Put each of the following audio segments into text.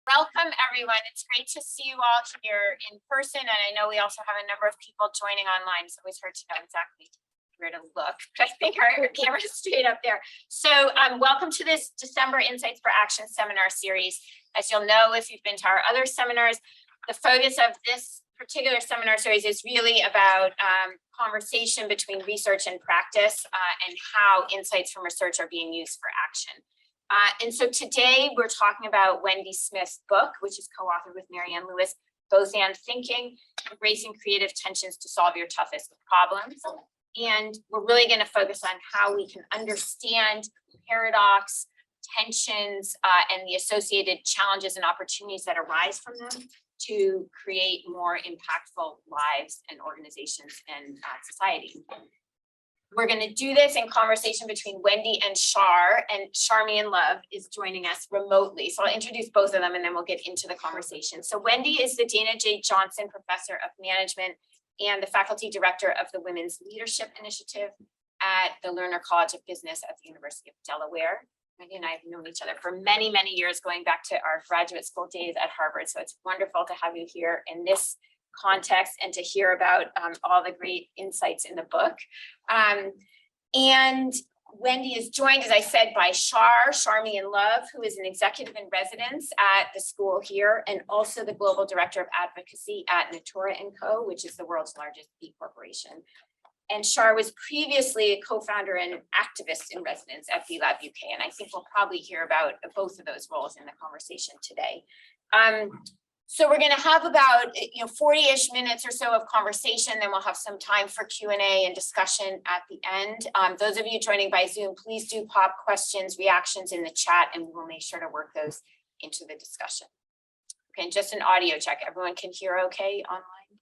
Welcome, everyone. It's great to see you all here in person, and I know we also have a number of people joining online. It's always hard to know exactly where to look. I think our camera's straight up there. So welcome to this December Insights for Action seminar series. As you'll know, if you've been to our other seminars, the focus of this particular seminar series is really about conversation between research and practice and how insights from research are being used for action. And so today we're talking about Wendy Smith's book, which is co-authored with Marianne, Both and Thinking, Embracing Creative Tensions to Solve Your Toughest Problems. And we're really going to focus on how we can understand paradox, tensions, and the associated challenges and opportunities that arise from them to create more impactful lives and organizations and society. We're going to do this in conversation between Wendy and Char, and Charmian Love is joining us remotely. So I'll introduce both of them and then we'll get into the conversation. So Wendy is the Dana J. Johnson Professor of Management and the Faculty Director of the Women's Leadership Initiative at the Lerner College of Business at the University of Delaware. Wendy and I have known each other for many, many years, going back to our graduate school days at Harvard. So it's wonderful to have you here in this context and to hear about all the great insights in the book. And Wendy is joined, as I said, by Charmian Love, who is an executive in residence at the school here, and also the Global Director of Advocacy at Natura & Co., which is the world's largest B Corporation. And Char was previously a co-founder and activist in residence at B Lab UK. And I think we'll probably hear about both of those roles in the conversation today. So we're going to have about 40-ish minutes or so of conversation, then we'll have some time for Q&A and discussion at the end. Those of you joining by Zoom, please do pop questions, reactions in the chat, and we'll make sure to work those into the discussion. Okay, and just an audio check. Everyone can hear okay online?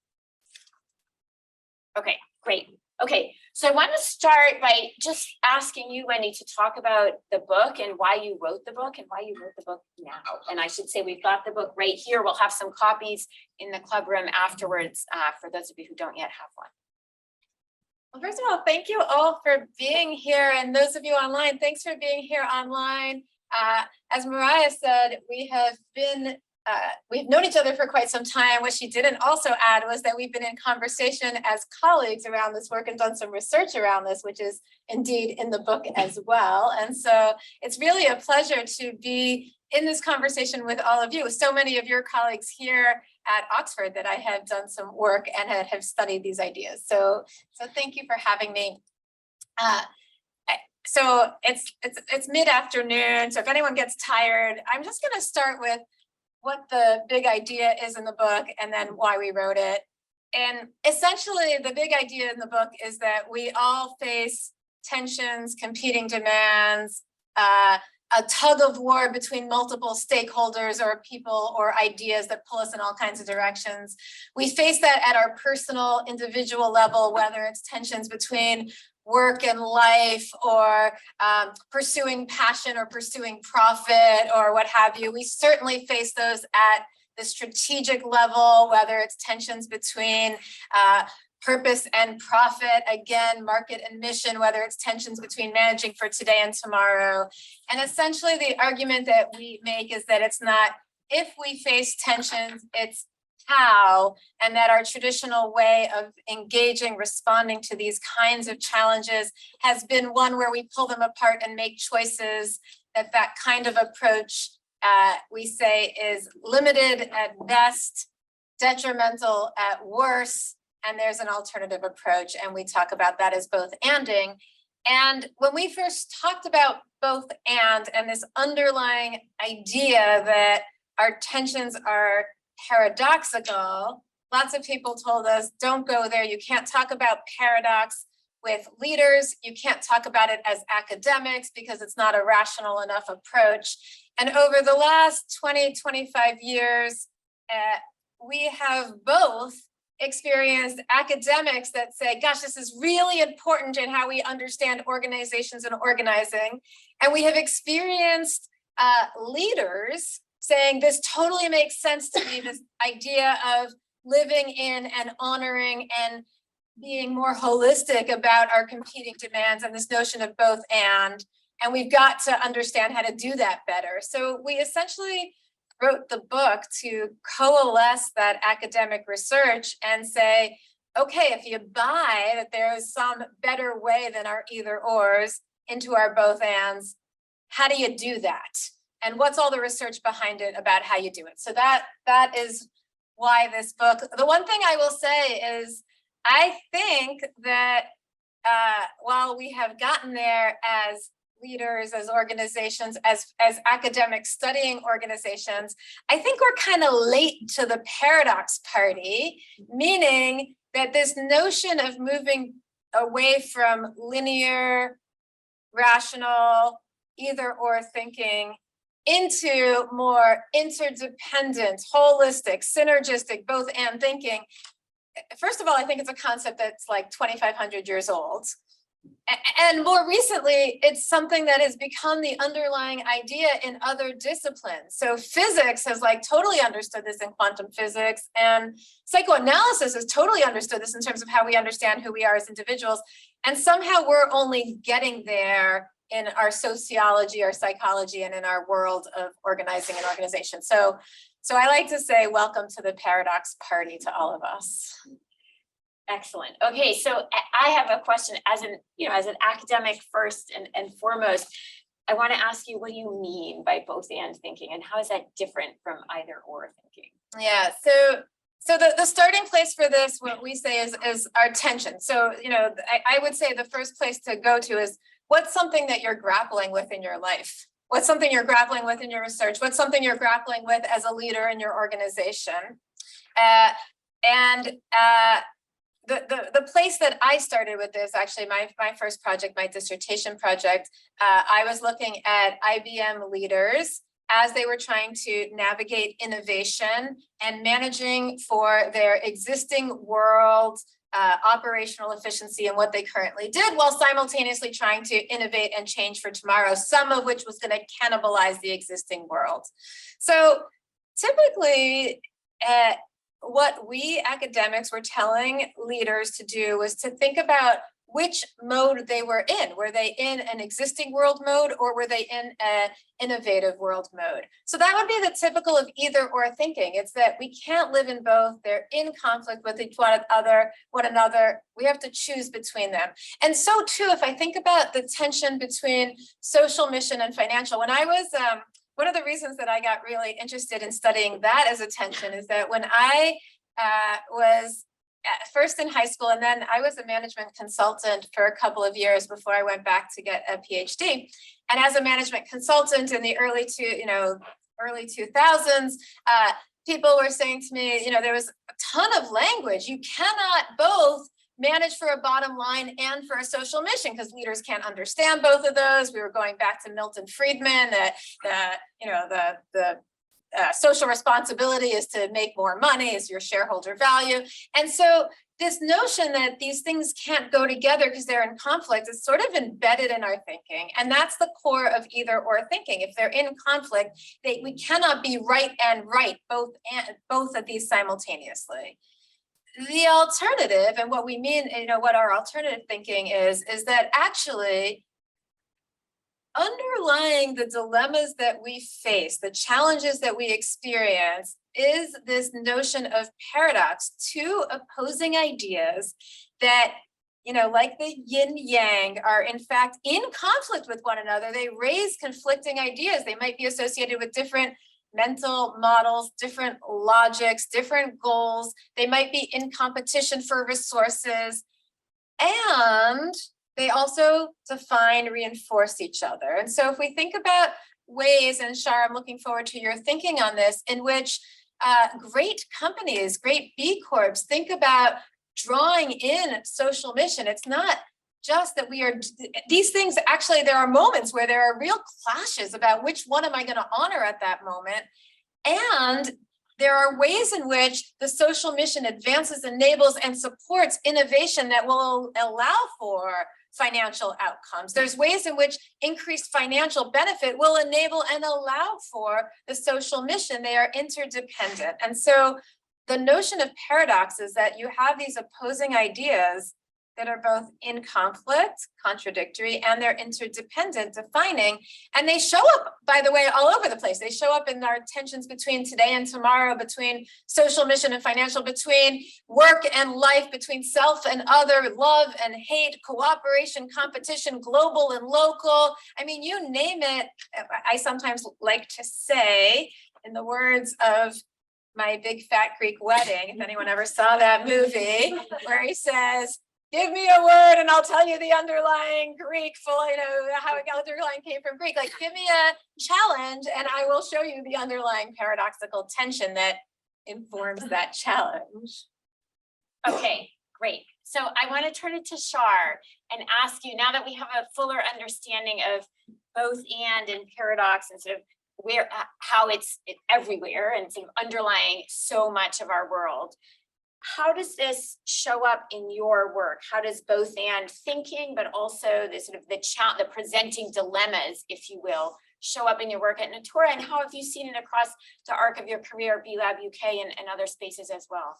Okay, great. Okay, so I want to start by just asking you, Wendy, to talk about the book and why you wrote the book and why you wrote the book now. And I should say we've got the book right here. We'll have some copies in the club room afterwards for those of you who don't yet have one. Well, first of all, thank you all for being here. And those of you online, thanks for being here online. As Mariah said, we've known each other for quite some time. What she didn't also add was that we've been in conversation as colleagues around this work and done some research around this, which is indeed in the book as well. And so it's really a pleasure to be in this conversation with all of you. So many of your colleagues here at Oxford that I have done some work and have studied these ideas. So thank you for having me. So it's mid-afternoon. So if anyone gets tired, I'm just going to start with what the big idea is in the book and then why we wrote it. And essentially the big idea in the book is that we all face tensions, competing demands, a tug of war between multiple stakeholders or people or ideas that pull us in all kinds of directions. We face that at our personal, individual level, whether it's tensions between work and life or pursuing passion or pursuing profit or what have you. We certainly face those at the strategic level, whether it's tensions between purpose and profit, again, market and mission, whether it's tensions between managing for today and tomorrow. And essentially the argument that we make is that it's not if we face tensions, it's how, and that our traditional way of engaging, responding to these kinds of challenges has been one where we pull them apart and make choices, that kind of approach we say is limited at best, detrimental at worst, and there's an alternative approach, and we talk about that as both anding. And when we first talked about both and this underlying idea that our tensions are paradoxical, lots of people told us, don't go there. You can't talk about paradox with leaders. You can't talk about it as academics because it's not a rational enough approach. And over the last 20, 25 years, we have both experienced academics that say, gosh, this is really important in how we understand organizations and organizing. And we have experienced leaders saying this totally makes sense to me, this idea of living in and honoring and being more holistic about our competing demands and this notion of both and we've got to understand how to do that better. So we essentially wrote the book to coalesce that academic research and say, okay, if you buy that there is some better way than our either ors into our both ands, how do you do that? And what's all the research behind it about how you do it? So that is why this book. The one thing I will say is, I think that while we have gotten there as leaders, as organizations, as academic studying organizations, I think we're kind of late to the paradox party, meaning that this notion of moving away from linear, rational, either or thinking into more interdependent, holistic, synergistic, both and thinking. First of all, I think it's a concept that's like 2,500 years old. And more recently, it's something that has become the underlying idea in other disciplines. So physics has like totally understood this in quantum physics, and psychoanalysis has totally understood this in terms of how we understand who we are as individuals. And somehow we're only getting there in our sociology, our psychology, and in our world of organizing and organization. So I like to say, welcome to the paradox party to all of us. Excellent. Okay, so I have a question as an academic first and foremost. I want to ask you, what do you mean by both and thinking, and how is that different from either or thinking? Yeah, so the starting place for this, what we say is our tension. So, I would say the first place to go to is, what's something that you're grappling with in your life? What's something you're grappling with in your research? What's something you're grappling with as a leader in your organization? The place that I started with this, actually, my first project, my dissertation project, I was looking at IBM leaders as they were trying to navigate innovation and managing for their existing world operational efficiency and what they currently did, while simultaneously trying to innovate and change for tomorrow, some of which was going to cannibalize the existing world. So typically, what we academics were telling leaders to do was to think about which mode they were in. Were they in an existing world mode, or were they in an innovative world mode? So that would be the typical of either or thinking. It's that we can't live in both. They're in conflict with one another. We have to choose between them. And so too, if I think about the tension between social mission and financial, when I was, one of the reasons that I got really interested in studying that as a tension is that when I was first in high school, and then I was a management consultant for a couple of years before I went back to get a PhD. And as a management consultant in the early 2000s, people were saying to me, there was a ton of language. You cannot both manage for a bottom line and for a social mission, because leaders can't understand both of those. We were going back to Milton Friedman, that the social responsibility is to make more money, is your shareholder value. And so this notion that these things can't go together because they're in conflict is sort of embedded in our thinking. And that's the core of either or thinking. If they're in conflict, we cannot be right and right, both of these simultaneously. The alternative, and what we mean, what our alternative thinking is that actually underlying the dilemmas that we face, the challenges that we experience, is this notion of paradox, two opposing ideas that, like the yin yang, are in fact in conflict with one another. They raise conflicting ideas. They might be associated with different mental models, different logics, different goals. They might be in competition for resources. And they also define, reinforce each other. And so if we think about ways, and Char, I'm looking forward to your thinking on this, in which great companies, great B Corps think about drawing in social mission. It's not just that these things, actually, there are moments where there are real clashes about which one am I going to honor at that moment. And there are ways in which the social mission advances, enables, and supports innovation that will allow for financial outcomes. There's ways in which increased financial benefit will enable and allow for the social mission. They are interdependent. And so the notion of paradox is that you have these opposing ideas, that are both in conflict, contradictory, and they're interdependent, defining. And they show up, by the way, all over the place. They show up in our tensions between today and tomorrow, between social mission and financial, between work and life, between self and other, love and hate, cooperation, competition, global and local. I mean, you name it. I sometimes like to say, in the words of My Big Fat Greek Wedding, if anyone ever saw that movie, where he says, give me a word and I'll tell you the underlying Greek, how the underlying came from Greek. Like, give me a challenge and I will show you the underlying paradoxical tension that informs that challenge. Okay, great. So I want to turn it to Char and ask you, now that we have a fuller understanding of both and paradox and sort of how it's everywhere and sort of underlying so much of our world, how does this show up in your work? How does both and thinking, but also the sort of the presenting dilemmas, if you will, show up in your work at Natura? And how have you seen it across the arc of your career, B-Lab UK and other spaces as well?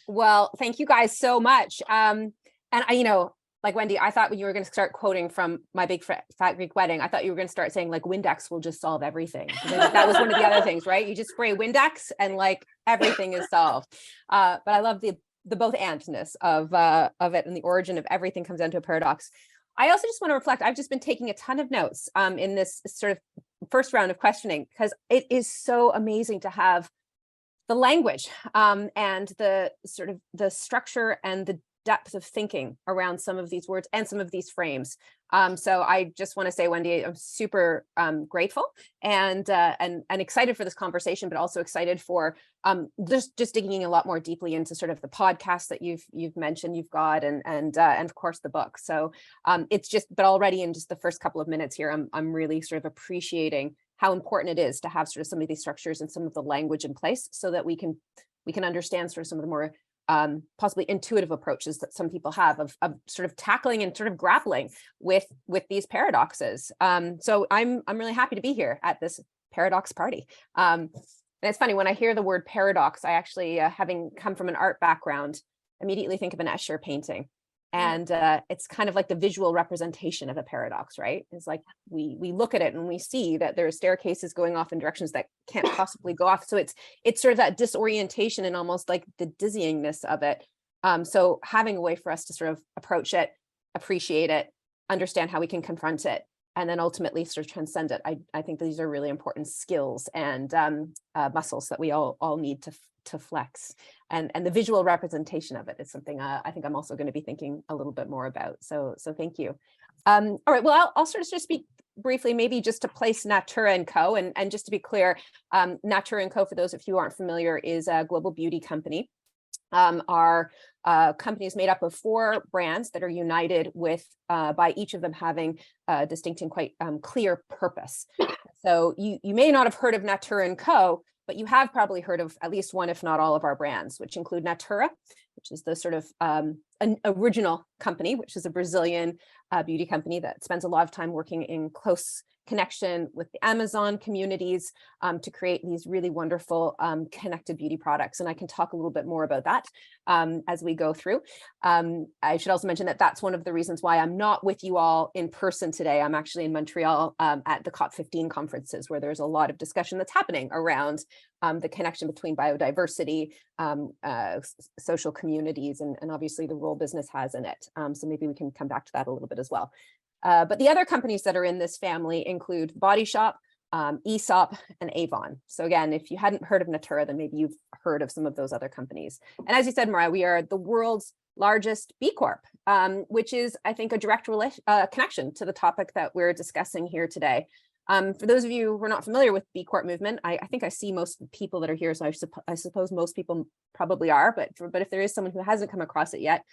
Well, thank you guys so much. And I, like Wendy, I thought when you were going to start quoting from My Big Fat Greek Wedding, I thought you were going to start saying like Windex will just solve everything. That was one of the other things, right? You just spray Windex and like everything is solved. But I love the both andness of it, and the origin of everything comes down to a paradox. I also just want to reflect. I've just been taking a ton of notes in this sort of first round of questioning, because it is so amazing to have the language and the sort of the structure and the depth of thinking around some of these words and some of these frames. So I just want to say, Wendy, I'm super grateful and excited for this conversation, but also excited for just digging a lot more deeply into sort of the podcast that you've mentioned you've got, and of course the book. So it's just, but already in just the first couple of minutes here, I'm really sort of appreciating how important it is to have sort of some of these structures and some of the language in place, so that we can understand sort of some of the more possibly intuitive approaches that some people have of sort of tackling and sort of grappling with these paradoxes. So I'm really happy to be here at this paradox party. And it's funny, when I hear the word paradox, I actually, having come from an art background, immediately think of an Escher painting. And it's kind of like the visual representation of a paradox, right? It's like we look at it and we see that there are staircases going off in directions that can't possibly go off. So it's sort of that disorientation and almost like the dizzyingness of it. So having a way for us to sort of approach it, appreciate it, understand how we can confront it, and then ultimately sort of transcend it. I think these are really important skills and muscles that we all need to flex, and the visual representation of it is something I think I'm also going to be thinking a little bit more about. So thank you. All right, well, I'll sort of just speak briefly, maybe just to place Natura & Co. And just to be clear, Natura & Co., for those of you who aren't familiar, is a global beauty company. Our company is made up of 4 brands that are united with by each of them having a distinct and quite clear purpose. So you may not have heard of Natura & Co., but you have probably heard of at least one, if not all, of our brands, which include Natura, which is the sort of an original company, which is a Brazilian beauty company that spends a lot of time working in close connection with the Amazon communities to create these really wonderful connected beauty products. And I can talk a little bit more about that as we go through. I should also mention that that's one of the reasons why I'm not with you all in person today. I'm actually in Montreal at the COP15 conferences, where there's a lot of discussion that's happening around the connection between biodiversity, social communities, and obviously the role business has in it. So maybe we can come back to that a little bit as well. But the other companies that are in this family include Body Shop, Aesop, and Avon. So again, if you hadn't heard of Natura, then maybe you've heard of some of those other companies. And as you said, Mariah, we are the world's largest B Corp, which is, I think, a direct connection to the topic that we're discussing here today. For those of you who are not familiar with B Corp movement, I think I see most people that are here, so I suppose most people probably are, but if there is someone who hasn't come across it yet,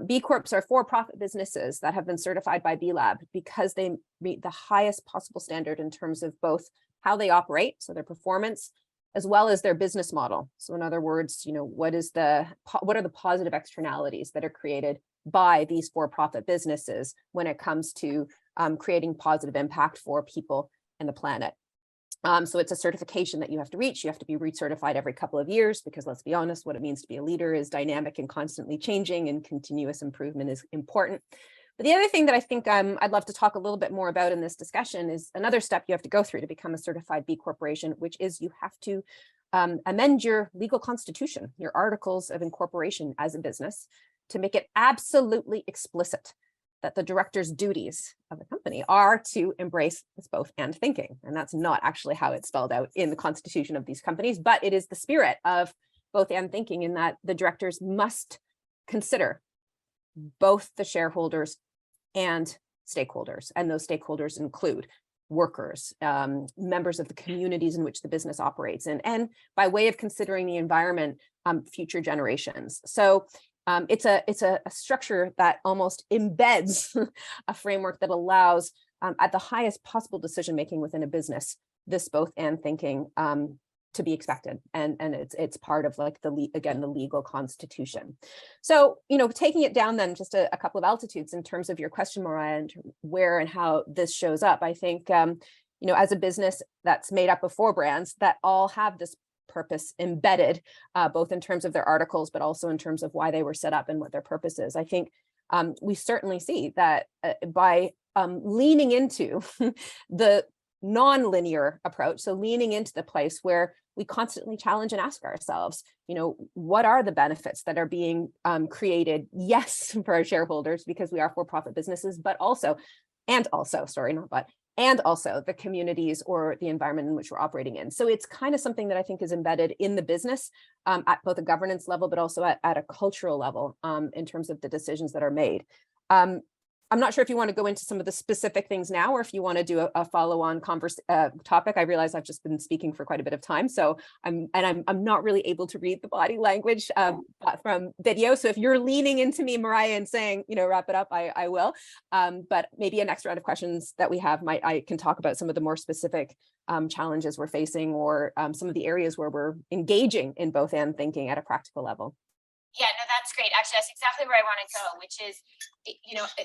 B Corps are for-profit businesses that have been certified by B-Lab because they meet the highest possible standard in terms of both how they operate, so their performance, as well as their business model. So in other words, what are the positive externalities that are created by these for-profit businesses when it comes to creating positive impact for people and the planet. So it's a certification that you have to reach. You have to be recertified every couple of years because, let's be honest, what it means to be a leader is dynamic and constantly changing, and continuous improvement is important. But the other thing that I think I'd love to talk a little bit more about in this discussion is another step you have to go through to become a certified B Corporation, which is you have to amend your legal constitution, your articles of incorporation as a business, to make it absolutely explicit that the director's duties of the company are to embrace this both and thinking. And that's not actually how it's spelled out in the constitution of these companies, but it is the spirit of both and thinking, in that the directors must consider both the shareholders and stakeholders. And those stakeholders include workers, members of the communities in which the business operates in, and by way of considering the environment, future generations. So it's a structure that almost embeds a framework that allows, at the highest possible decision making within a business, this both and thinking to be expected, and it's part of like the legal constitution. So taking it down then just a couple of altitudes in terms of your question, Mariah, and where and how this shows up. I think as a business that's made up of 4 brands that all have this purpose embedded, both in terms of their articles, but also in terms of why they were set up and what their purpose is. I think we certainly see that by leaning into the non-linear approach, so leaning into the place where we constantly challenge and ask ourselves, what are the benefits that are being created? Yes, for our shareholders, because we are for-profit businesses, but also, and also the communities or the environment in which we're operating in. So it's kind of something that I think is embedded in the business at both a governance level, but also at a cultural level in terms of the decisions that are made. I'm not sure if you want to go into some of the specific things now, or if you want to do a follow-on topic. I realize I've just been speaking for quite a bit of time, so I'm not really able to read the body language from video. So if you're leaning into me, Mariah, and saying, wrap it up, I will. But maybe a next round of questions that we have I can talk about some of the more specific challenges we're facing, or some of the areas where we're engaging in both and thinking at a practical level. Yeah, no, that's great. Actually, that's exactly where I want to go, which is,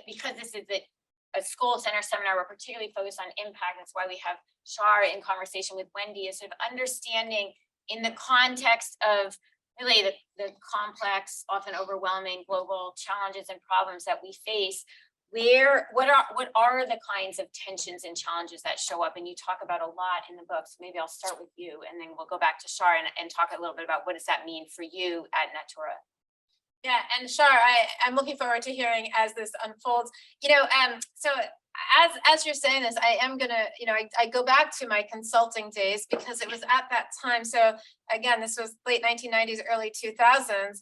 because this is a school center seminar, we're particularly focused on impact. That's why we have Char in conversation with Wendy, is sort of understanding in the context of really the complex, often overwhelming global challenges and problems that we face. What are the kinds of tensions and challenges that show up? And you talk about a lot in the book. So maybe I'll start with you, and then we'll go back to Char and talk a little bit about what does that mean for you at Natura. Yeah, and Char, I'm looking forward to hearing as this unfolds. So as you're saying this, I am gonna, I go back to my consulting days, because it was at that time. So again, this was late 1990s, early 2000s,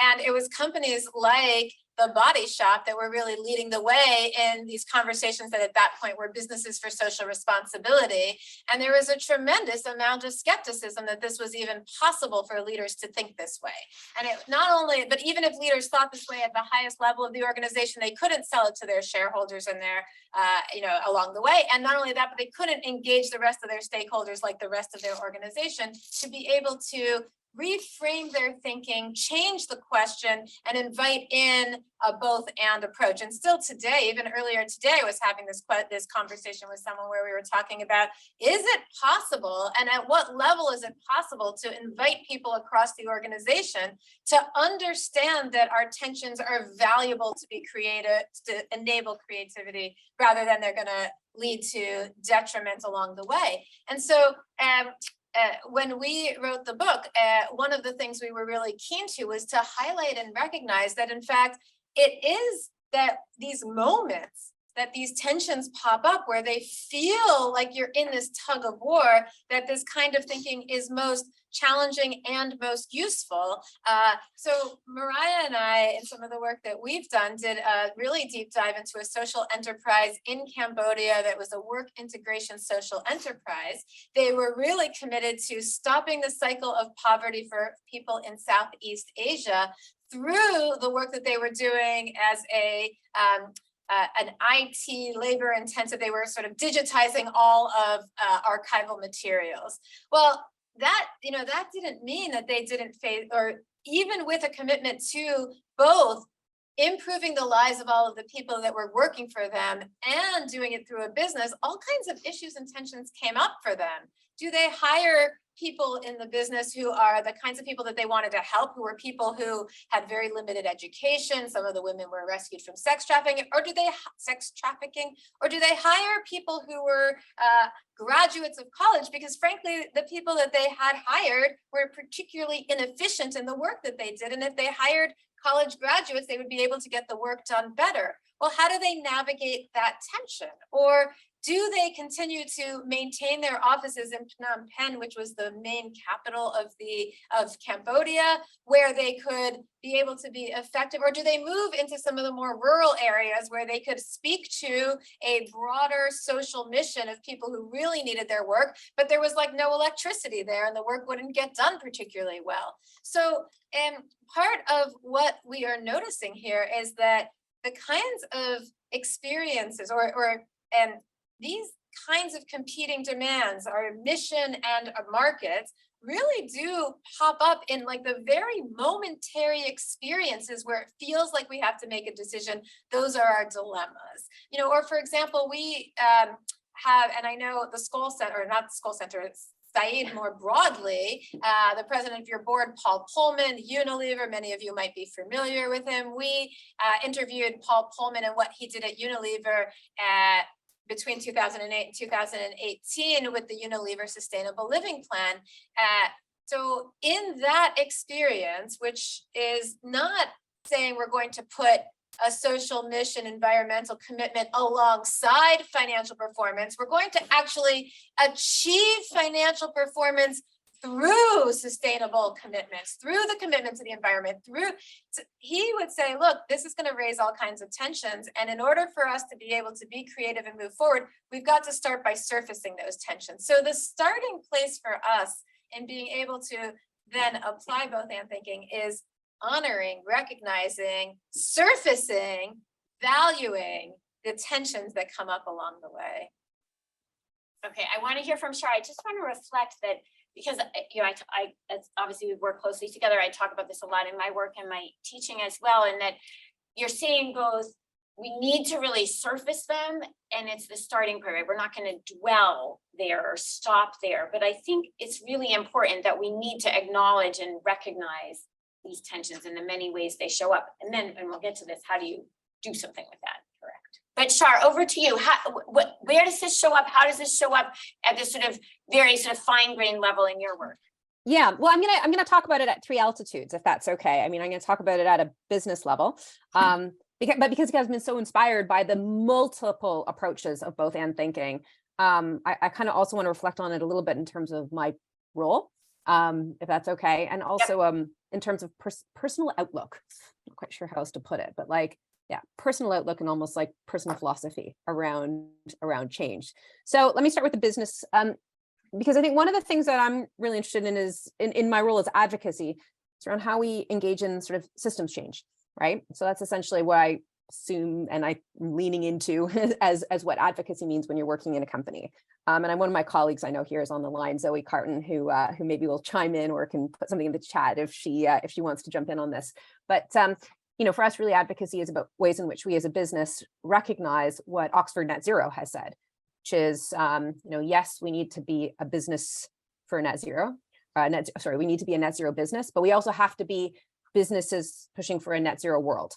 and it was companies like The Body Shop that were really leading the way in these conversations that at that point were businesses for social responsibility. And there was a tremendous amount of skepticism that this was even possible for leaders to think this way. And it not only, but even if leaders thought this way at the highest level of the organization, they couldn't sell it to their shareholders and their, along the way. And not only that, but they couldn't engage the rest of their stakeholders like the rest of their organization to be able to reframe their thinking, change the question, and invite in a both and approach. And still today, even earlier today, I was having this conversation with someone where we were talking about, is it possible, and at what level is it possible to invite people across the organization to understand that our tensions are valuable to be creative, to enable creativity, rather than they're going to lead to detriment along the way. And so when we wrote the book, one of the things we were really keen to was to highlight and recognize that, in fact, it is that these moments, that these tensions pop up where they feel like you're in this tug of war, that this kind of thinking is most challenging and most useful. So Mariah and I, in some of the work that we've done, did a really deep dive into a social enterprise in Cambodia that was a work integration social enterprise. They were really committed to stopping the cycle of poverty for people in Southeast Asia through the work that they were doing as an IT labor intensive. They were sort of digitizing all of archival materials. Well, that didn't mean that they didn't face, or even with a commitment to both improving the lives of all of the people that were working for them and doing it through a business, all kinds of issues and tensions came up for them. Do they hire people in the business who are the kinds of people that they wanted to help, who were people who had very limited education? Some of the women were rescued from sex trafficking, or do they hire people who were graduates of college? Because frankly, the people that they had hired were particularly inefficient in the work that they did. And if they hired college graduates, they would be able to get the work done better. Well, how do they navigate that tension? Or do they continue to maintain their offices in Phnom Penh, which was the main capital of Cambodia, where they could be able to be effective? Or do they move into some of the more rural areas where they could speak to a broader social mission of people who really needed their work, but there was like no electricity there and the work wouldn't get done particularly well? So, and part of what we are noticing here is that the kinds of experiences and these kinds of competing demands, our mission and our markets, really do pop up in like the very momentary experiences where it feels like we have to make a decision. Those are our dilemmas. You know, or for example, we have, and I know the Skoll Center, or not the Skoll Center, it's Saeed more broadly, the president of your board, Paul Pullman, Unilever, many of you might be familiar with him. We interviewed Paul Pullman and what he did at Unilever between 2008 and 2018 with the Unilever Sustainable Living Plan. So in that experience, which is not saying we're going to put a social mission, environmental commitment alongside financial performance, we're going to actually achieve financial performance through sustainable commitments, through the commitment to the environment, he would say, look, this is going to raise all kinds of tensions. And in order for us to be able to be creative and move forward, we've got to start by surfacing those tensions. So the starting place for us in being able to then apply both and thinking is honoring, recognizing, surfacing, valuing the tensions that come up along the way. Okay, I want to hear from Char. I just want to reflect that, because you know, it's obviously we work closely together. I talk about this a lot in my work and my teaching as well, and that you're saying both, we need to really surface them, and it's the starting point, right? We're not going to dwell there or stop there, but I think it's really important that we need to acknowledge and recognize these tensions in the many ways they show up. And we'll get to this, how do you do something with that? Correct. But Char, over to you. Where does this show up? How does this show up at this sort of very sort of fine grained level in your work? Yeah, well, I'm gonna talk about it at 3 altitudes, if that's okay. I mean, I'm gonna talk about it at a business level, because it has been so inspired by the multiple approaches of both and thinking. I kind of also want to reflect on it a little bit in terms of my role, if that's okay, and also in terms of personal outlook. I'm not quite sure how else to put it, but like, yeah, personal outlook and almost like personal philosophy around change. So let me start with the business, because I think one of the things that I'm really interested in is in my role as advocacy, it's around how we engage in sort of systems change, right? So that's essentially what I assume and I'm leaning into as what advocacy means when you're working in a company. And I'm one of my colleagues I know here is on the line, Zoe Carton, who maybe will chime in or can put something in the chat if she wants to jump in on this. But you know, for us, really, advocacy is about ways in which we as a business recognize what Oxford Net Zero has said, which is, you know, yes, we need to be a business for net zero. We need to be a net zero business, but we also have to be businesses pushing for a net zero world.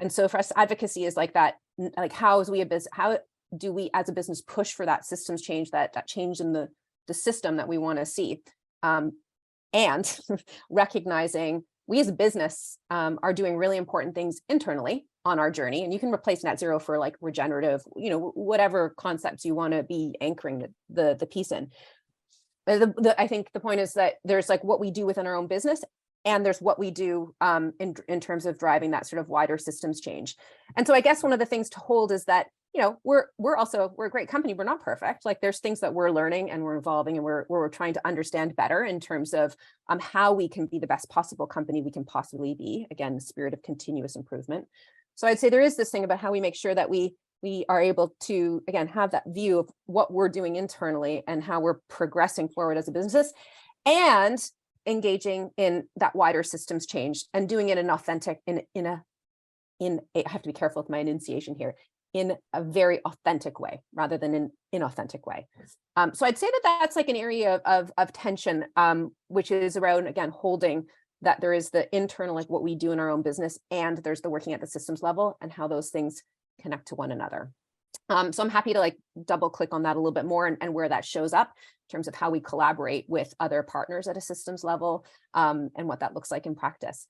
And so for us, advocacy is like that. Like, how do we as a business push for that systems change, that change in the system that we want to see, and recognizing we as a business are doing really important things internally on our journey. And you can replace net zero for like regenerative, you know, whatever concepts you want to be anchoring the piece in. I think the point is that there's like what we do within our own business, and there's what we do in terms of driving that sort of wider systems change. And so I guess one of the things to hold is that, you know, we're a great company. We're not perfect. Like, there's things that we're learning and we're evolving and we're trying to understand better in terms of how we can be the best possible company we can possibly be. Again, the spirit of continuous improvement. So I'd say there is this thing about how we make sure that we are able to, again, have that view of what we're doing internally and how we're progressing forward as a business, and engaging in that wider systems change and doing it in I have to be careful with my enunciation here, in a very authentic way rather than an inauthentic way. So I'd say that that's like an area of tension, which is around, again, holding that there is the internal, like what we do in our own business, and there's the working at the systems level and how those things connect to one another. So I'm happy to like double click on that a little bit more and where that shows up in terms of how we collaborate with other partners at a systems level, and what that looks like in practice.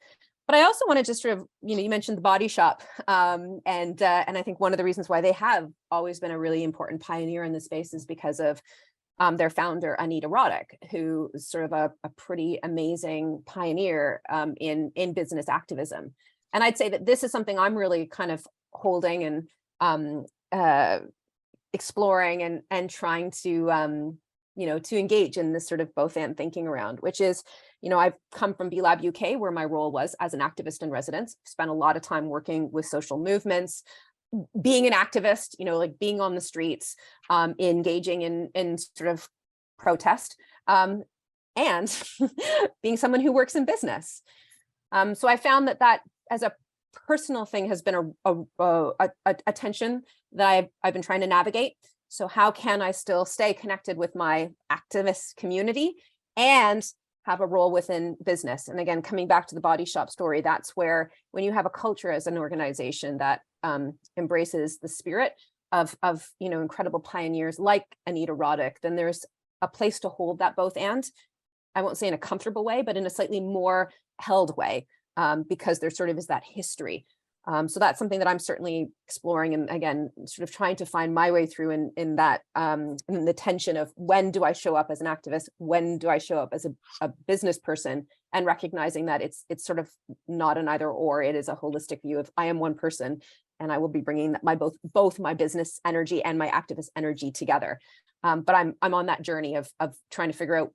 But I also want to just sort of, you mentioned the Body Shop, and I think one of the reasons why they have always been a really important pioneer in this space is because of their founder, Anita Roddick, who is sort of a pretty amazing pioneer in business activism. And I'd say that this is something I'm really kind of holding and exploring and trying to to engage in this sort of both and thinking around, which is, I've come from B-Lab UK, where my role was as an activist in residence, spent a lot of time working with social movements, being an activist, like being on the streets, engaging in sort of protest, and being someone who works in business. So I found that as a personal thing has been a tension that I've been trying to navigate. So how can I still stay connected with my activist community and have a role within business? And again, coming back to the Body Shop story, that's where when you have a culture as an organization that embraces the spirit of incredible pioneers like Anita Roddick, then there's a place to hold that both and. I won't say in a comfortable way, but in a slightly more held way, because there sort of is that history. So that's something that I'm certainly exploring, and again, sort of trying to find my way through in that, in the tension of when do I show up as an activist, when do I show up as a business person, and recognizing that it's sort of not an either or, it is a holistic view of I am one person, and I will be bringing both my business energy and my activist energy together. But I'm on that journey of trying to figure out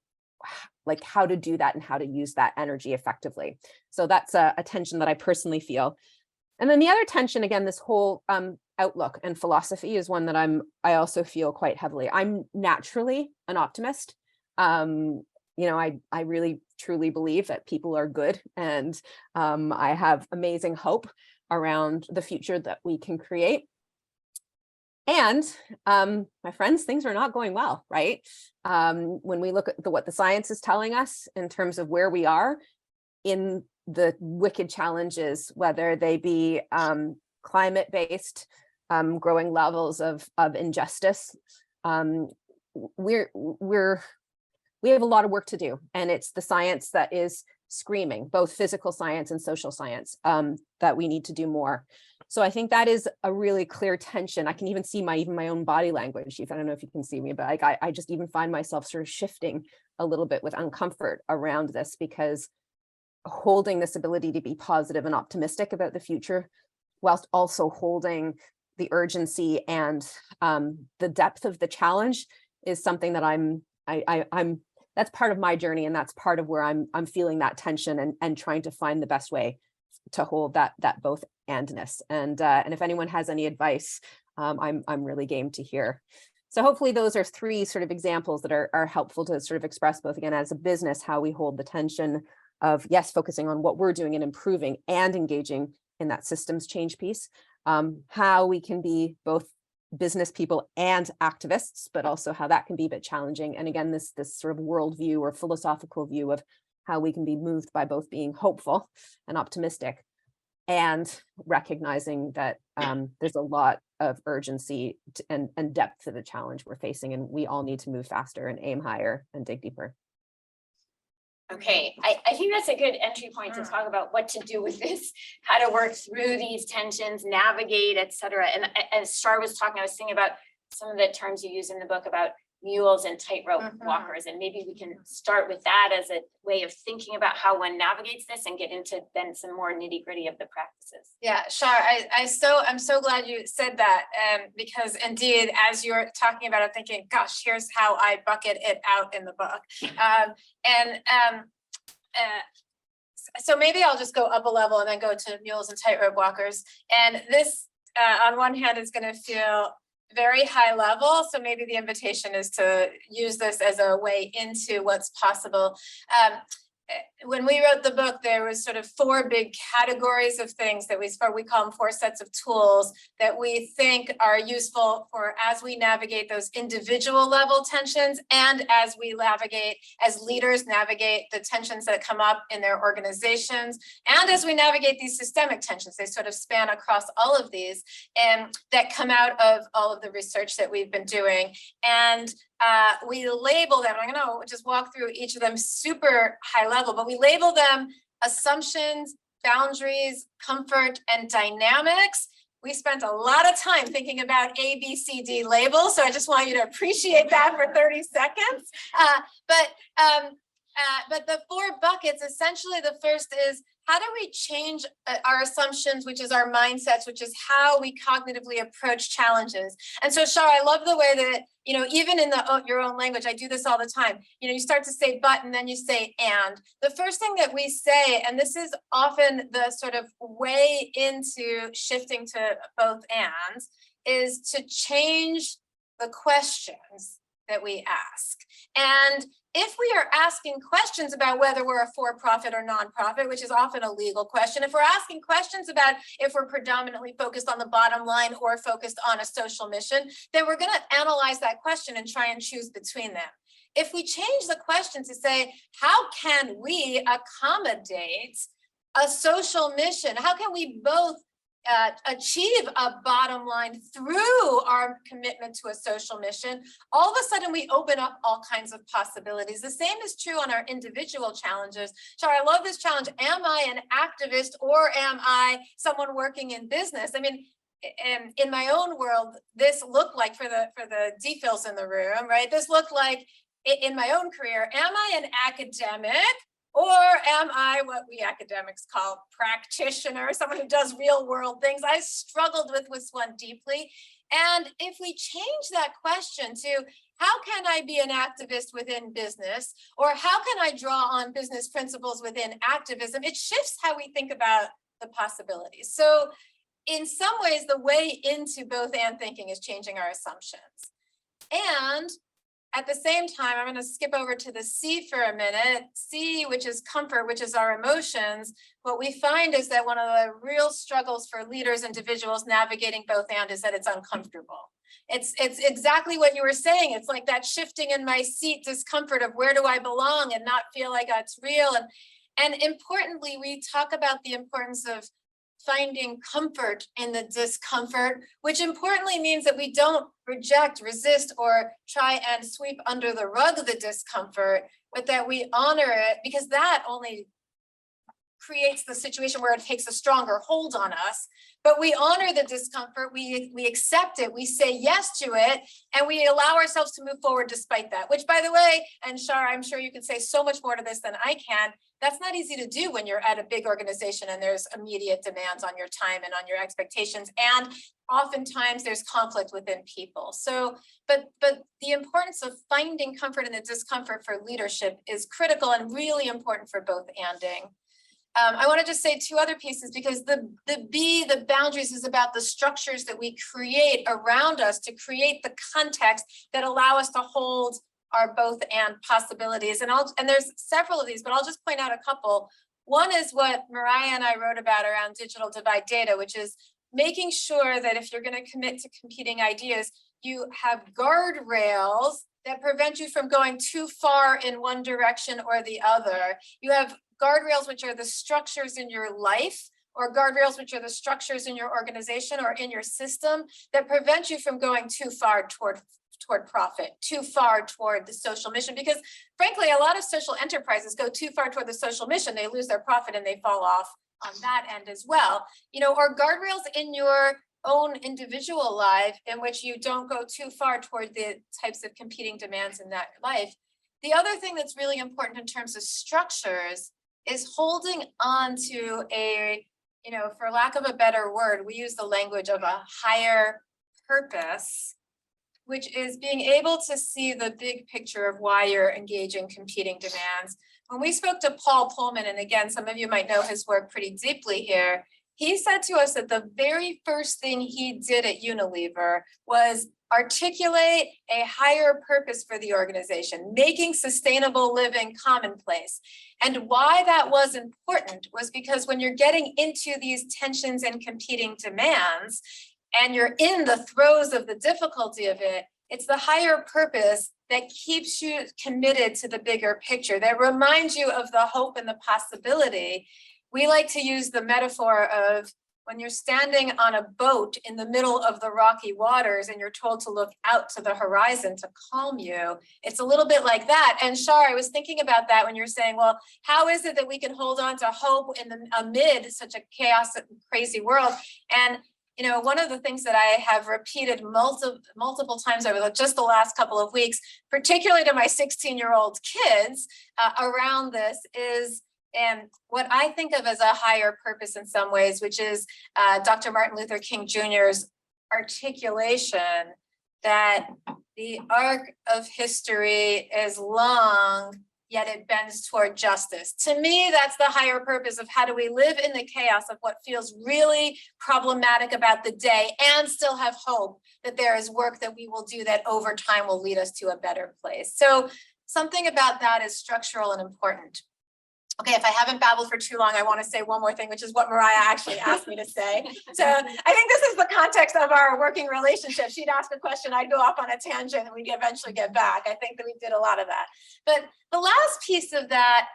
like how to do that and how to use that energy effectively. So that's a tension that I personally feel. And then the other tension, again, this whole outlook and philosophy is one that I also feel quite heavily. I'm naturally an optimist. I really truly believe that people are good, and I have amazing hope around the future that we can create. And my friends, things are not going well, right? When we look at what the science is telling us in terms of where we are in the wicked challenges, whether they be climate-based, growing levels of injustice, we have a lot of work to do, and it's the science that is screaming, both physical science and social science, that we need to do more. So I think that is a really clear tension. I can even see even my own body language. I don't know if you can see me, but I just even find myself sort of shifting a little bit with uncomfort around this, because holding this ability to be positive and optimistic about the future, whilst also holding the urgency and the depth of the challenge, is something that I'm that's part of my journey, and that's part of where I'm feeling that tension and trying to find the best way to hold that both andness. And if anyone has any advice, I'm really game to hear. So hopefully those are three sort of examples that are helpful to sort of express both, again, as a business, how we hold the tension of, yes, focusing on what we're doing and improving and engaging in that systems change piece, how we can be both business people and activists, but also how that can be a bit challenging. And again, this sort of worldview or philosophical view of how we can be moved by both being hopeful and optimistic and recognizing that there's a lot of urgency and depth to the challenge we're facing, and we all need to move faster and aim higher and dig deeper. Okay, I think that's a good entry point to talk about what to do with this, how to work through these tensions, navigate, et cetera. And as Char was talking, I was thinking about some of the terms you use in the book about mules and tightrope walkers, and maybe we can start with that as a way of thinking about how one navigates this and get into then some more nitty gritty of the practices. Yeah, Char, I'm so glad you said that, because indeed, as you're talking about it, I'm thinking, gosh, here's how I bucket it out in the book. So maybe I'll just go up a level and then go to mules and tightrope walkers. And this, on one hand, is going to feel very high level. So maybe the invitation is to use this as a way into what's possible. when we wrote the book, there was sort of 4 big categories of things that we call them 4 sets of tools that we think are useful for as we navigate those individual level tensions and as we navigate, as leaders navigate the tensions that come up in their organizations, and as we navigate these systemic tensions. They sort of span across all of these and that come out of all of the research that we've been doing. And we label them, I'm gonna just walk through each of them super high level, but we label them assumptions, boundaries, comfort, and dynamics. We spent a lot of time thinking about A, B, C, D labels, so I just want you to appreciate that for 30 seconds. But the 4 buckets, essentially the first is, how do we change our assumptions, which is our mindsets, which is how we cognitively approach challenges. And so, Char, I love the way that, you know, even in your own language, I do this all the time. You know, you start to say but, and then you say and. The first thing that we say, and this is often the sort of way into shifting to both ands, is to change the questions that we ask. And if we are asking questions about whether we're a for-profit or nonprofit, which is often a legal question, if we're asking questions about if we're predominantly focused on the bottom line or focused on a social mission, then we're going to analyze that question and try and choose between them. If we change the question to say, how can we accommodate a social mission? How can we both achieve a bottom line through our commitment to a social mission? All of a sudden we open up all kinds of possibilities. The same is true on our individual challenges. Char, I love this challenge. Am I an activist or am I someone working in business? I mean, in my own world, this looked like, for the DPhils in the room, right? This looked like in my own career, am I an academic? Or am I what we academics call practitioner, someone who does real world things? I struggled with this one deeply. And if we change that question to, how can I be an activist within business? Or how can I draw on business principles within activism? It shifts how we think about the possibilities. So in some ways, the way into both and thinking is changing our assumptions. And at the same time, I'm going to skip over to the C for a minute. C, which is comfort, which is our emotions. What we find is that one of the real struggles for leaders, individuals navigating both and, is that it's uncomfortable. It's exactly what you were saying. It's like that shifting in my seat discomfort of where do I belong and not feel like it's real. And importantly, we talk about the importance of finding comfort in the discomfort, which importantly means that we don't reject, resist, or try and sweep under the rug the discomfort, but that we honor it, because that only creates the situation where it takes a stronger hold on us. But we honor the discomfort, we accept it, we say yes to it, and we allow ourselves to move forward despite that, which, by the way, and Char, I'm sure you can say so much more to this than I can, that's not easy to do when you're at a big organization and there's immediate demands on your time and on your expectations. And oftentimes there's conflict within people. So, but the importance of finding comfort in the discomfort for leadership is critical and really important for both anding. I want to just say 2 other pieces, because the B, the boundaries, is about the structures that we create around us to create the context that allow us to hold our both and possibilities. And there's several of these, but I'll just point out a couple. One is what Marianne and I wrote about around digital divide data, which is making sure that if you're going to commit to competing ideas, you have guardrails that prevent you from going too far in one direction or the other. You have guardrails, which are the structures in your life, or guardrails, which are the structures in your organization or in your system, that prevent you from going too far toward profit, too far toward the social mission. Because frankly, a lot of social enterprises go too far toward the social mission. They lose their profit and they fall off on that end as well. You know, or guardrails in your own individual life in which you don't go too far toward the types of competing demands in that life. The other thing that's really important in terms of structures is holding on to a, you know, for lack of a better word, we use the language of a higher purpose, which is being able to see the big picture of why you're engaging competing demands. When we spoke to Paul Pullman, and again, some of you might know his work pretty deeply here, he said to us that the very first thing he did at Unilever was articulate a higher purpose for the organization, making sustainable living commonplace. And why that was important was because when you're getting into these tensions and competing demands, and you're in the throes of the difficulty of it, it's the higher purpose that keeps you committed to the bigger picture, that reminds you of the hope and the possibility. We like to use the metaphor of when you're standing on a boat in the middle of the rocky waters and you're told to look out to the horizon to calm you. It's a little bit like that. And Char, I was thinking about that when you're saying, well, how is it that we can hold on to hope amid such a chaos and crazy world? And you know, one of the things that I have repeated multiple times over just the last couple of weeks, particularly to my 16-year-old kids around this is, and what I think of as a higher purpose in some ways, which is Dr. Martin Luther King Jr.'s articulation that the arc of history is long, yet it bends toward justice. To me, that's the higher purpose of how do we live in the chaos of what feels really problematic about the day and still have hope that there is work that we will do that over time will lead us to a better place. So something about that is structural and important. Okay, if I haven't babbled for too long, I want to say one more thing, which is what Mariah actually asked me to say. So I think this is the context of our working relationship. She'd ask a question, I'd go off on a tangent, and we'd eventually get back. I think that we did a lot of that. But the last piece of that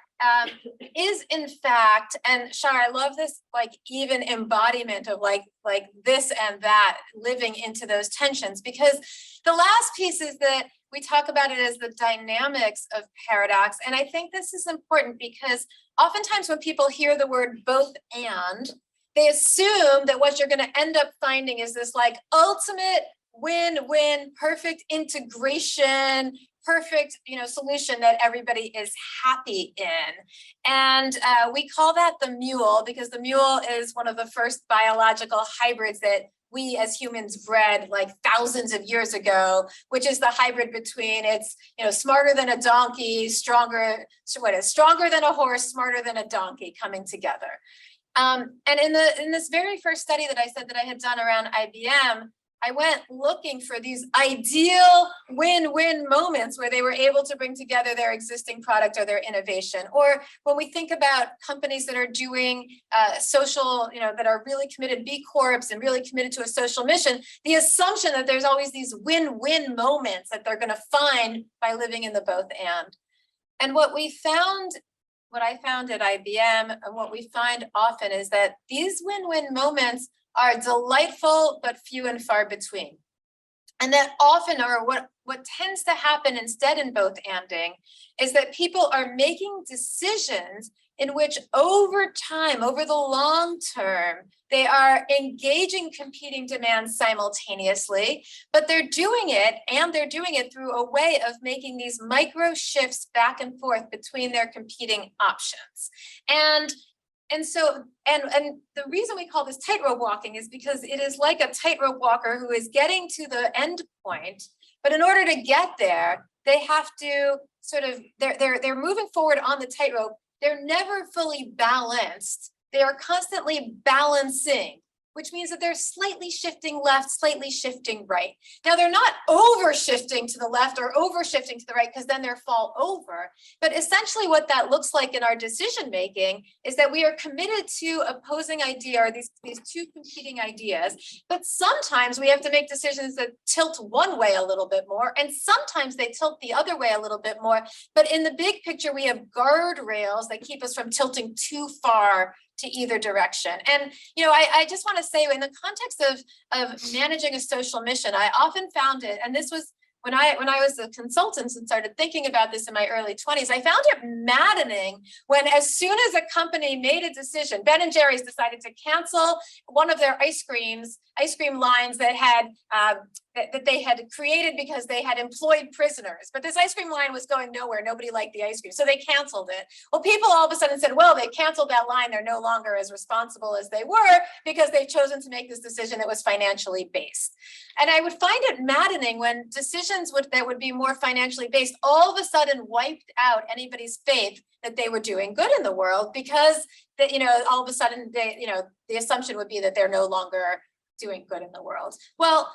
is in fact, and Char, I love this like even embodiment of like this and that, living into those tensions, because the last piece is that we talk about it as the dynamics of paradox. And I think this is important because oftentimes when people hear the word both and, they assume that what you're going to end up finding is this like ultimate win-win, perfect integration, perfect, solution that everybody is happy in. And we call that the mule because the mule is one of the first biological hybrids that we as humans bred like thousands of years ago, which is the hybrid between it's, smarter than a donkey, stronger than a horse, smarter than a donkey coming together. And in this very first study that I said that I had done around IBM, I went looking for these ideal win-win moments where they were able to bring together their existing product or their innovation. Or when we think about companies that are doing social, that are really committed B Corps and really committed to a social mission, the assumption that there's always these win-win moments that they're going to find by living in the both and. And what I found at IBM and what we find often is that these win-win moments are delightful, but few and far between. And that often are what tends to happen instead in both anding is that people are making decisions in which over time, over the long term, they are engaging competing demands simultaneously, but they're doing it through a way of making these micro shifts back and forth between their competing options. And so the reason we call this tightrope walking is because it is like a tightrope walker who is getting to the end point, but in order to get there, they have to they're moving forward on the tightrope. They're never fully balanced. They are constantly balancing, which means that they're slightly shifting left, slightly shifting right. Now, they're not over shifting to the left or over shifting to the right because then they're fall over. But essentially what that looks like in our decision making is that we are committed to opposing idea or these two competing ideas. But sometimes we have to make decisions that tilt one way a little bit more, and sometimes they tilt the other way a little bit more. But in the big picture, we have guardrails that keep us from tilting too far to either direction. And, I just want to say in the context of managing a social mission, I often found it, and this was when I was a consultant and started thinking about this in my early 20s, I found it maddening when as soon as a company made a decision, Ben & Jerry's decided to cancel one of their ice cream lines that had that they had created because they had employed prisoners. But this ice cream line was going nowhere. Nobody liked the ice cream. So they canceled it. Well, people all of a sudden said, well, they canceled that line. They're no longer as responsible as they were because they've chosen to make this decision that was financially based. And I would find it maddening when decisions that would be more financially based all of a sudden wiped out anybody's faith that they were doing good in the world because that, all of a sudden the assumption would be that they're no longer doing good in the world. Well,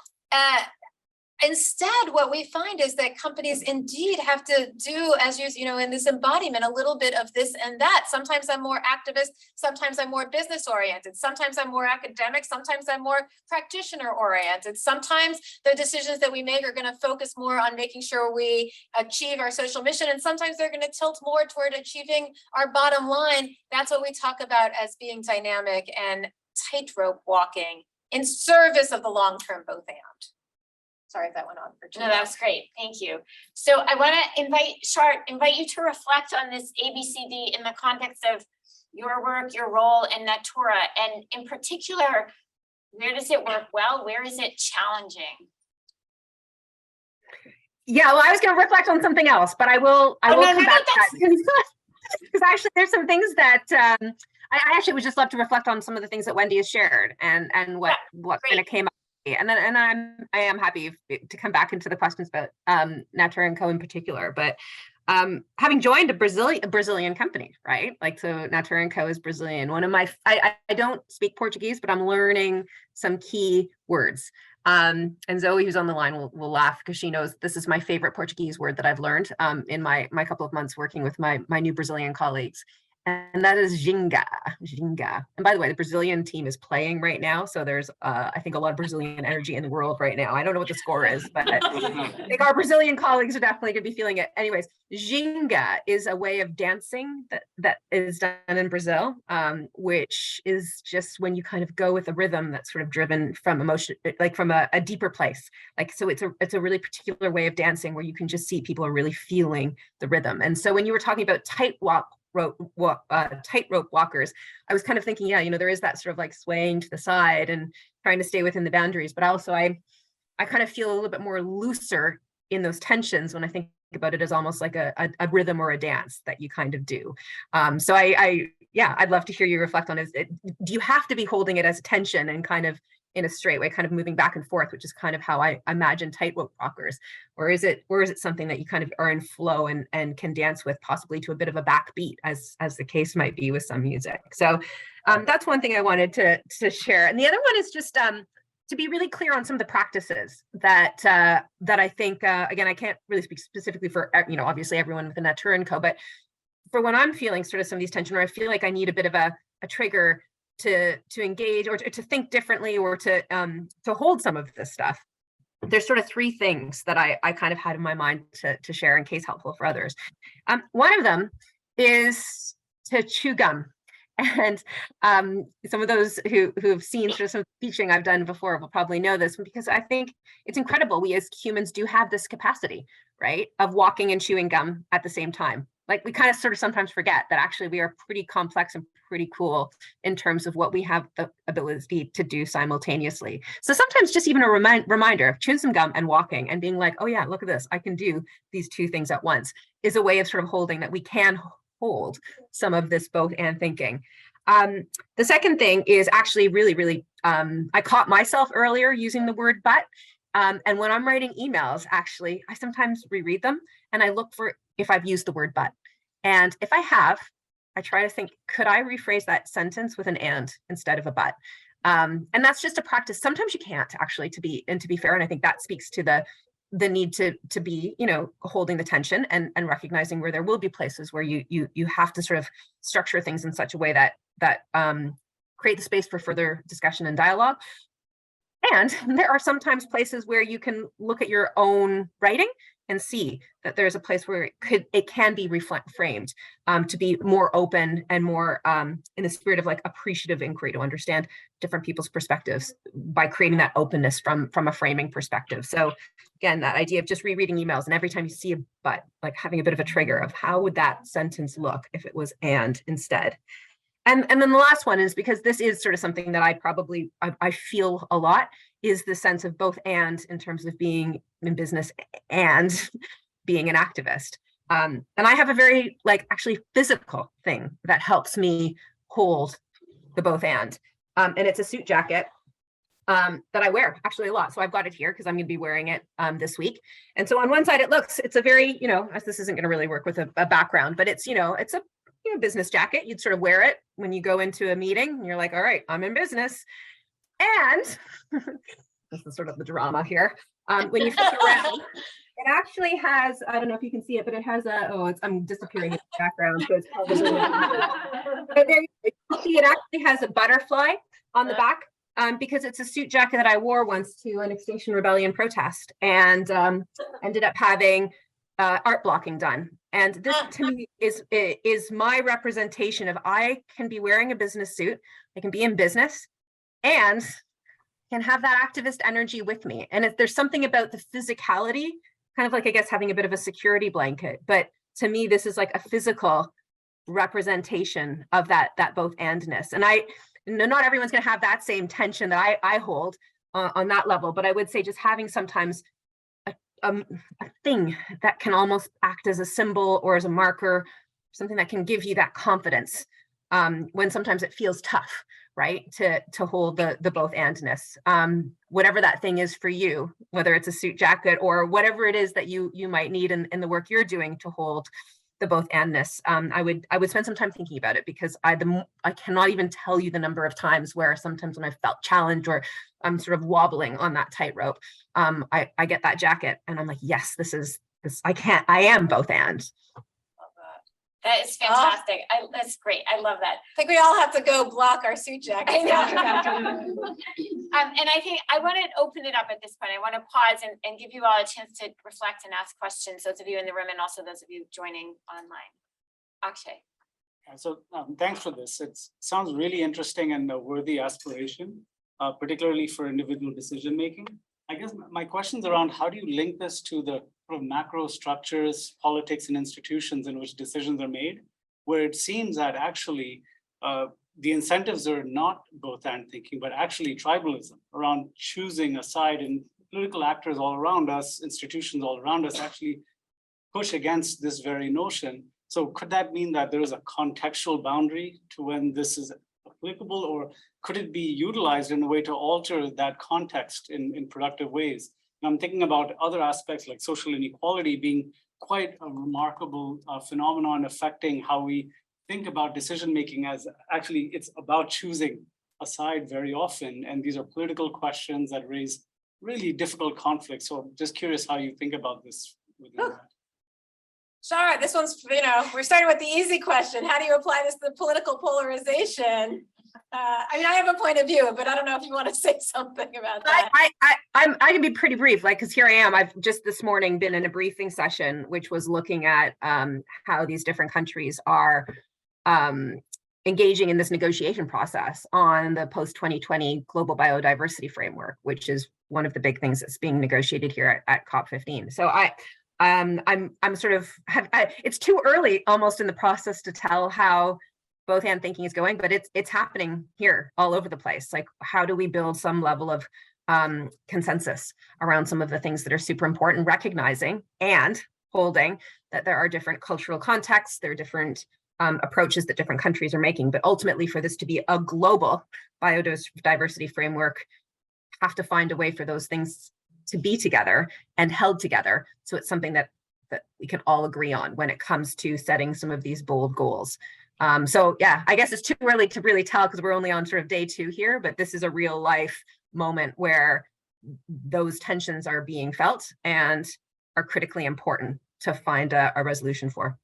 instead, what we find is that companies indeed have to do, as you know, in this embodiment, a little bit of this and that. Sometimes I'm more activist, sometimes I'm more business oriented, sometimes I'm more academic, sometimes I'm more practitioner oriented. Sometimes the decisions that we make are going to focus more on making sure we achieve our social mission, and sometimes they're going to tilt more toward achieving our bottom line. That's what we talk about as being dynamic and tightrope walking in service of the long-term both and. Sorry if that went on for too No, long. that's great. Thank you. So I want to invite you to reflect on this ABCD in the context of your work, your role in Natura, and in particular, where does it work well? Where is it challenging? Yeah, well, I was going to reflect on something else, but I will come back to that because actually there's some things that I actually would just love to reflect on some of the things that Wendy has shared and what kind of came up. And I am happy to come back into the questions about Natura & Co in particular, but having joined a Brazilian company, right? Like, so Natura & Co is Brazilian. One of my, I don't speak Portuguese, but I'm learning some key words. And Zoe, who's on the line, will laugh because she knows this is my favorite Portuguese word that I've learned in my couple of months working with my new Brazilian colleagues. And that is ginga. And by the way, the Brazilian team is playing right now. So there's, I think, a lot of Brazilian energy in the world right now. I don't know what the score is, but I think our Brazilian colleagues are definitely going to be feeling it. Anyways, ginga is a way of dancing that is done in Brazil, which is just when you kind of go with a rhythm that's sort of driven from emotion, like from a deeper place. Like, so it's a really particular way of dancing where you can just see people are really feeling the rhythm. And so when you were talking about tightrope walkers, I was kind of thinking, yeah, there is that sort of like swaying to the side and trying to stay within the boundaries, but also I kind of feel a little bit more looser in those tensions when I think about it as almost like a rhythm or a dance that you kind of do. So I'd love to hear you reflect on it. Do you have to be holding it as tension and kind of in a straight way, kind of moving back and forth, which is kind of how I imagine tightrope walkers, or is it something that you kind of are in flow and can dance with, possibly to a bit of a backbeat, as the case might be with some music? So that's one thing I wanted to share. And the other one is just to be really clear on some of the practices that I think, again, I can't really speak specifically for, obviously everyone within Natura & Co, but for when I'm feeling sort of some of these tension, or I feel like I need a bit of a trigger to engage or to think differently, or to hold some of this stuff. There's sort of three things that I kind of had in my mind to share in case helpful for others. One of them is to chew gum. And some of those who have seen sort of some teaching I've done before will probably know this, because I think it's incredible. We as humans do have this capacity, right, of walking and chewing gum at the same time. Like, we kind of sort of sometimes forget that actually we are pretty complex and pretty cool in terms of what we have the ability to do simultaneously. So sometimes just even a reminder of chewing some gum and walking and being like, oh yeah, look at this, I can do these two things at once, is a way of sort of holding that we can hold some of this both and thinking. The second thing is actually really, I caught myself earlier using the word but. And when I'm writing emails, actually, I sometimes reread them and I look for if I've used the word but. And if I have, I try to think, could I rephrase that sentence with an and instead of a but? And that's just a practice. Sometimes you can't, actually, to be fair. And I think that speaks to the need to be, holding the tension and recognizing where there will be places where you have to sort of structure things in such a way that create the space for further discussion and dialogue. And there are sometimes places where you can look at your own writing and see that there's a place where it can be framed to be more open and more in the spirit of like appreciative inquiry, to understand different people's perspectives by creating that openness from a framing perspective. So again, that idea of just rereading emails, and every time you see a but, like having a bit of a trigger of how would that sentence look if it was and instead. And then the last one is, because this is sort of something that I feel a lot, is the sense of both and in terms of being in business and being an activist. And I have a very actually physical thing that helps me hold the both and it's a suit jacket that I wear actually a lot. So I've got it here because I'm going to be wearing it this week. And so on one side, it's a very, this isn't going to really work with a background, but it's, it's a business jacket. You'd sort of wear it when you go into a meeting and you're like, all right, I'm in business. And this is sort of the drama here. When you flip around, it actually has, I don't know if you can see it, but it has I'm disappearing in the background, so it's probably but there you see it actually has a butterfly on the back, because it's a suit jacket that I wore once to an Extinction Rebellion protest, and ended up having art blocking done. And this to me is my representation of I can be wearing a business suit, I can be in business, and can have that activist energy with me. And if there's something about the physicality, kind of like, I guess, having a bit of a security blanket, but to me, this is like a physical representation of that both andness. And not everyone's going to have that same tension that I hold on that level, but I would say just having sometimes a thing that can almost act as a symbol or as a marker, something that can give you that confidence when sometimes it feels tough, right? To hold the both andness, whatever that thing is for you, whether it's a suit jacket or whatever it is that you might need in the work you're doing to hold the both andness. I would spend some time thinking about it, because I cannot even tell you the number of times where sometimes when I felt challenged or I'm sort of wobbling on that tightrope, I get that jacket and I'm like, yes, this. I am both and. That is fantastic. That's great. I love that. I think we all have to go block our suit jackets. I know. And I think I want to open it up at this point. I want to pause and give you all a chance to reflect and ask questions, those of you in the room and also those of you joining online. Akshay. So thanks for this. It sounds really interesting and a worthy aspiration, particularly for individual decision making. I guess my question's around how do you link this to the sort of macro structures, politics, and institutions in which decisions are made, where it seems that actually the incentives are not both and thinking, but actually tribalism around choosing a side, and political actors all around us, institutions all around us actually push against this very notion. So could that mean that there is a contextual boundary to when this is applicable, or could it be utilized in a way to alter that context in productive ways? And I'm thinking about other aspects like social inequality being quite a remarkable phenomenon affecting how we think about decision making, as actually it's about choosing a side very often. And these are political questions that raise really difficult conflicts. So I'm just curious how you think about this within that. Char, this one's, we're starting with the easy question. How do you apply this to the political polarization? I mean, I have a point of view, but I don't know if you want to say something about that. I can be pretty brief, like, because here I am. I've just this morning been in a briefing session, which was looking at how these different countries are engaging in this negotiation process on the post-2020 global biodiversity framework, which is one of the big things that's being negotiated here at COP15. So I'm sort of it's too early almost in the process to tell how both and thinking is going, but it's happening here all over the place. Like, how do we build some level of consensus around some of the things that are super important, recognizing and holding that there are different cultural contexts, there are different approaches that different countries are making, but ultimately for this to be a global biodiversity framework, have to find a way for those things to be together and held together. So it's something that we can all agree on when it comes to setting some of these bold goals. So yeah, I guess it's too early to really tell because we're only on sort of day 2 here, but this is a real life moment where those tensions are being felt and are critically important to find a resolution for.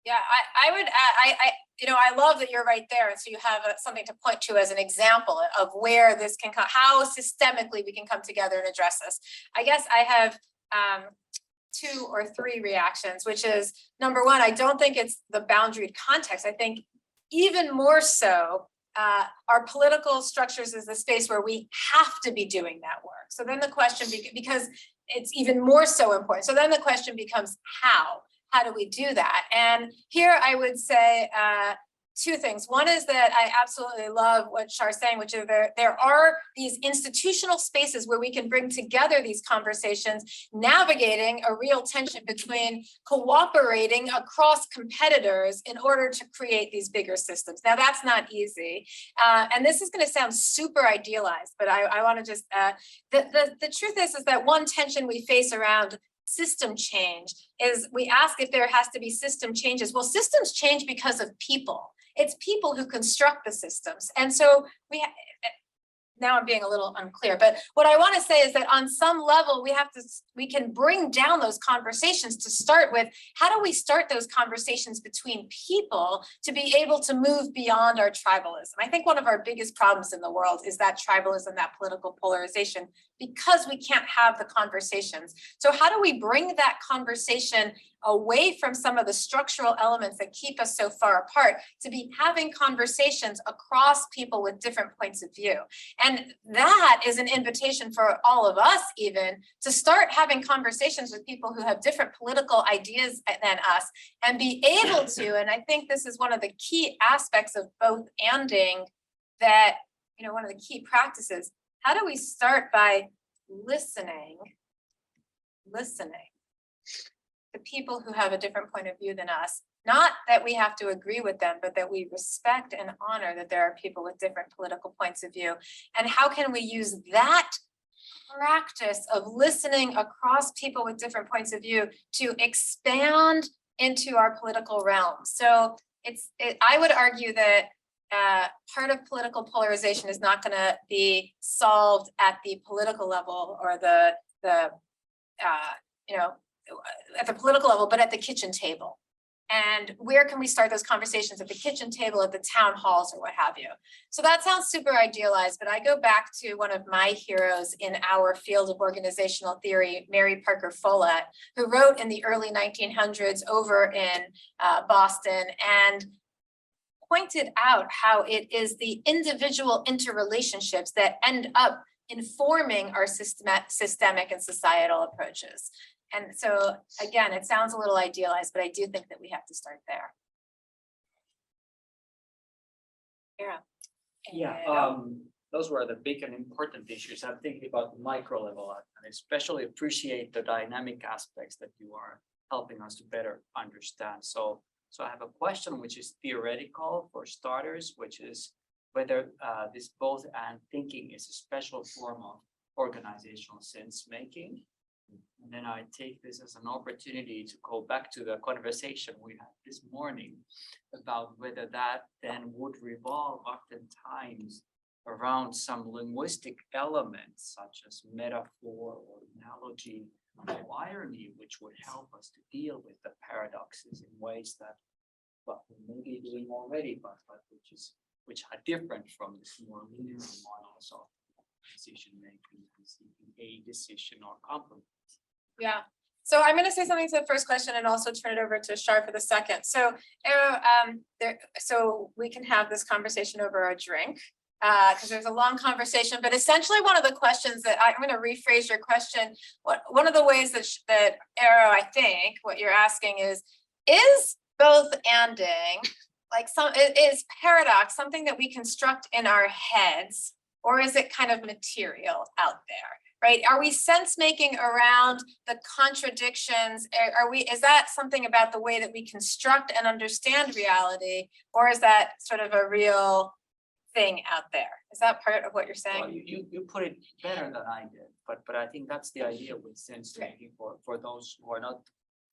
Yeah, I would, I love that you're right there. And so you have something to point to as an example of where this can come, how systemically we can come together and address this. I guess I have 2 or 3 reactions, which is, number one, I don't think it's the boundaried context. I think even more so, our political structures is the space where we have to be doing that work. So then the question, because it's even more so important. So then the question becomes how do we do that? And here I would say 2 things. One is that I absolutely love what Char's saying, which is there are these institutional spaces where we can bring together these conversations, navigating a real tension between cooperating across competitors in order to create these bigger systems. Now that's not easy. And this is going to sound super idealized, but I want to just, the truth is that one tension we face around system change is we ask if there has to be system changes. Well, systems change because of people. It's people who construct the systems. And so now I'm being a little unclear, but what I want to say is that on some level, we can bring down those conversations to start with. How do we start those conversations between people to be able to move beyond our tribalism? I think one of our biggest problems in the world is that tribalism, that political polarization, because we can't have the conversations. So how do we bring that conversation away from some of the structural elements that keep us so far apart to be having conversations across people with different points of view? And that is an invitation for all of us even to start having conversations with people who have different political ideas than us and be able to, and I think this is one of the key aspects of both anding that, you know, one of the key practices, how do we start by listening to people who have a different point of view than us? Not that we have to agree with them, but that we respect and honor that there are people with different political points of view. And how can we use that practice of listening across people with different points of view to expand into our political realm? So I would argue that part of political polarization is not going to be solved at the political level or at the political level, but at the kitchen table. And where can we start those conversations? At the kitchen table, at the town halls, or what have you. So that sounds super idealized, but I go back to one of my heroes in our field of organizational theory, Mary Parker Follett, who wrote in the early 1900s over in Boston and pointed out how it is the individual interrelationships that end up informing our systemic and societal approaches. And so, again, it sounds a little idealized, but I do think that we have to start there. Yeah, those were the big and important issues. I'm thinking about the micro level and especially appreciate the dynamic aspects that you are helping us to better understand. So I have a question which is theoretical for starters, which is whether this both and thinking is a special form of organizational sense making. And then I take this as an opportunity to go back to the conversation we had this morning about whether that then would revolve oftentimes around some linguistic elements such as metaphor or analogy or irony, which would help us to deal with the paradoxes in ways that we may be doing already, but which are different from this more linear models of decision making, a decision or compromise. Yeah. So I'm going to say something to the first question and also turn it over to Char for the second. So, so we can have this conversation over a drink because there's a long conversation. But essentially, one of the questions that I'm going to rephrase your question. One of the ways that Arrow, I think, what you're asking is both anding like is paradox something that we construct in our heads, or is it kind of material out there? Right? Are we sense making around the contradictions? Is that something about the way that we construct and understand reality, or is that sort of a real thing out there? Is that part of what you're saying? Well, you put it better than I did, but I think that's the idea with sense making for those who are not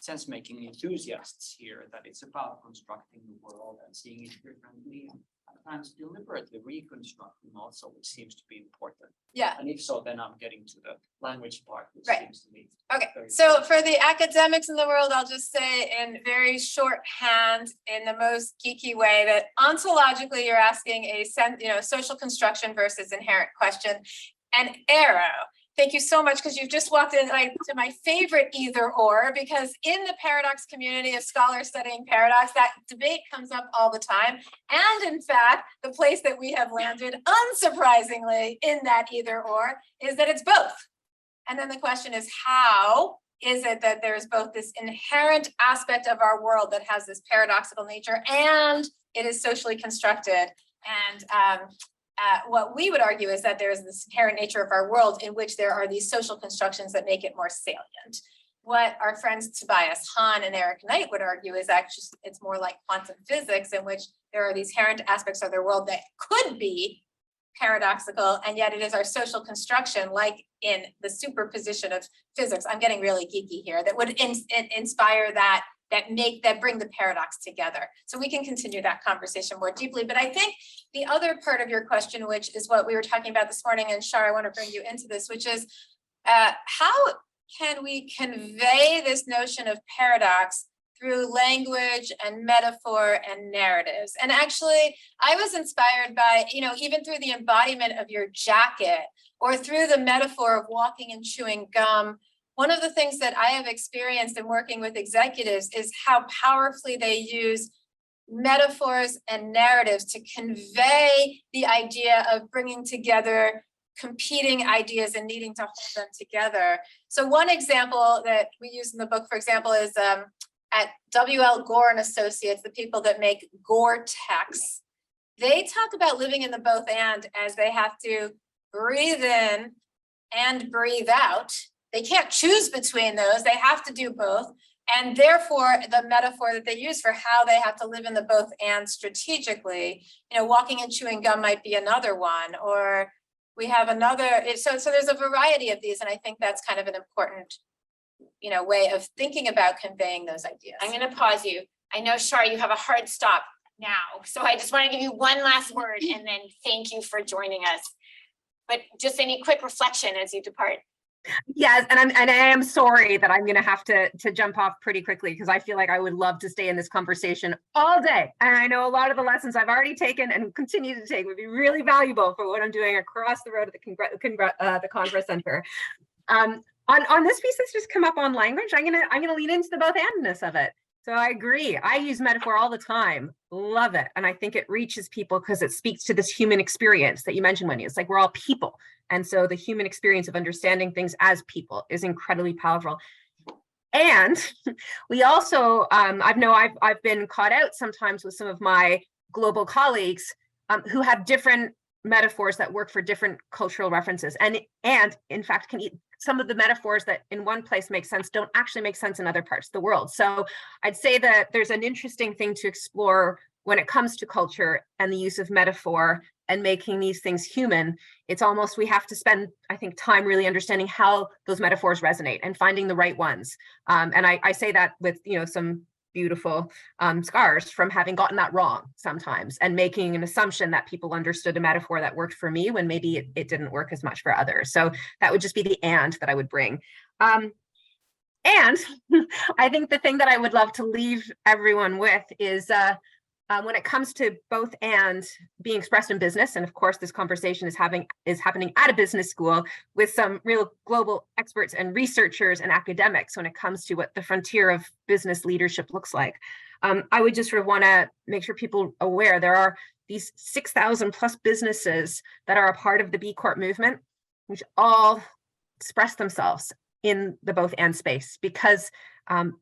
sense making enthusiasts here, that it's about constructing the world and seeing it differently. And sometimes deliberately reconstructing also, which seems to be important. Yeah. And if so, then I'm getting to the language part, which right. seems to me. Okay, so for the academics in the world, I'll just say in very shorthand, in the most geeky way, that ontologically you're asking a social construction versus inherent question. And Arrow, thank you so much, because you've just walked in to my favorite either or, because in the paradox community of scholars studying paradox, that debate comes up all the time. And in fact, the place that we have landed, unsurprisingly, in that either or, is that it's both. And then the question is, how is it that there's both this inherent aspect of our world that has this paradoxical nature and it is socially constructed? And what we would argue is that there is this inherent nature of our world in which there are these social constructions that make it more salient. What our friends Tobias Hahn and Eric Knight would argue is actually it's more like quantum physics, in which there are these inherent aspects of their world that could be paradoxical, and yet it is our social construction, like in the superposition of physics. I'm getting really geeky here, that would inspire that that bring the paradox together. So we can continue that conversation more deeply. But I think the other part of your question, which is what we were talking about this morning, and Char, I want to bring you into this, which is how can we convey this notion of paradox through language and metaphor and narratives? And actually, I was inspired by, even through the embodiment of your jacket or through the metaphor of walking and chewing gum. One of the things that I have experienced in working with executives is how powerfully they use metaphors and narratives to convey the idea of bringing together competing ideas and needing to hold them together. So one example that we use in the book, for example, is at W.L. Gore and Associates, the people that make Gore-Tex. They talk about living in the both and as they have to breathe in and breathe out. They can't choose between those. They have to do both. And therefore, the metaphor that they use for how they have to live in the both and strategically, walking and chewing gum might be another one, or we have another. So there's a variety of these. And I think that's kind of an important, way of thinking about conveying those ideas. I'm going to pause you. I know, Char, you have a hard stop now. So I just want to give you one last word and then thank you for joining us. But just any quick reflection as you depart. Yes, and I am sorry that I'm going to have to jump off pretty quickly because I feel like I would love to stay in this conversation all day. And I know a lot of the lessons I've already taken and continue to take would be really valuable for what I'm doing across the road at the Congress Center. On this piece that's just come up on language, I'm gonna lean into the both andness of it. So I agree. I use metaphor all the time. Love it. And I think it reaches people because it speaks to this human experience that you mentioned, Wendy. It's like we're all people. And so the human experience of understanding things as people is incredibly powerful. And we also, I've been caught out sometimes with some of my global colleagues who have different metaphors that work for different cultural references. And in fact, some of the metaphors that in one place make sense don't actually make sense in other parts of the world. So I'd say that there's an interesting thing to explore when it comes to culture and the use of metaphor and making these things human. It's almost, we have to spend, I think, time really understanding how those metaphors resonate and finding the right ones. And I say that with, some beautiful scars from having gotten that wrong sometimes and making an assumption that people understood a metaphor that worked for me when maybe it didn't work as much for others. So that would just be the and that I would bring. And I think the thing that I would love to leave everyone with is when it comes to both and being expressed in business, and of course this conversation is happening at a business school with some real global experts and researchers and academics when it comes to what the frontier of business leadership looks like. I would just sort of want to make sure people are aware there are these 6,000 plus businesses that are a part of the B Corp movement, which all express themselves in the both and space because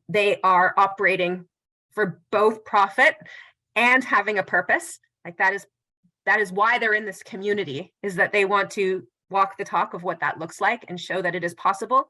they are operating for both profit and having a purpose. Like that is why they're in this community, is that they want to walk the talk of what that looks like and show that it is possible.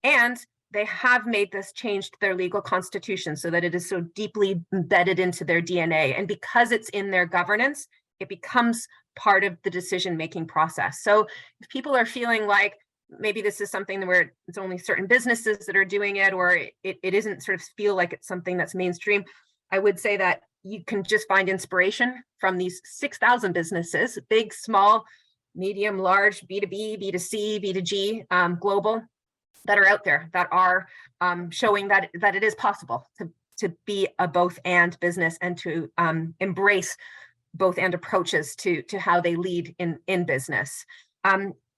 And they have made this change to their legal constitution so that it is so deeply embedded into their DNA. And because it's in their governance, it becomes part of the decision-making process. So if people are feeling like maybe this is something where it's only certain businesses that are doing it, or it isn't sort of feel like it's something that's mainstream, I would say that you can just find inspiration from these 6,000 businesses, big, small, medium, large, B2B, B2C, B2G, global, that are out there that are showing that it is possible to be a both and business and to embrace both and approaches to how they lead in business.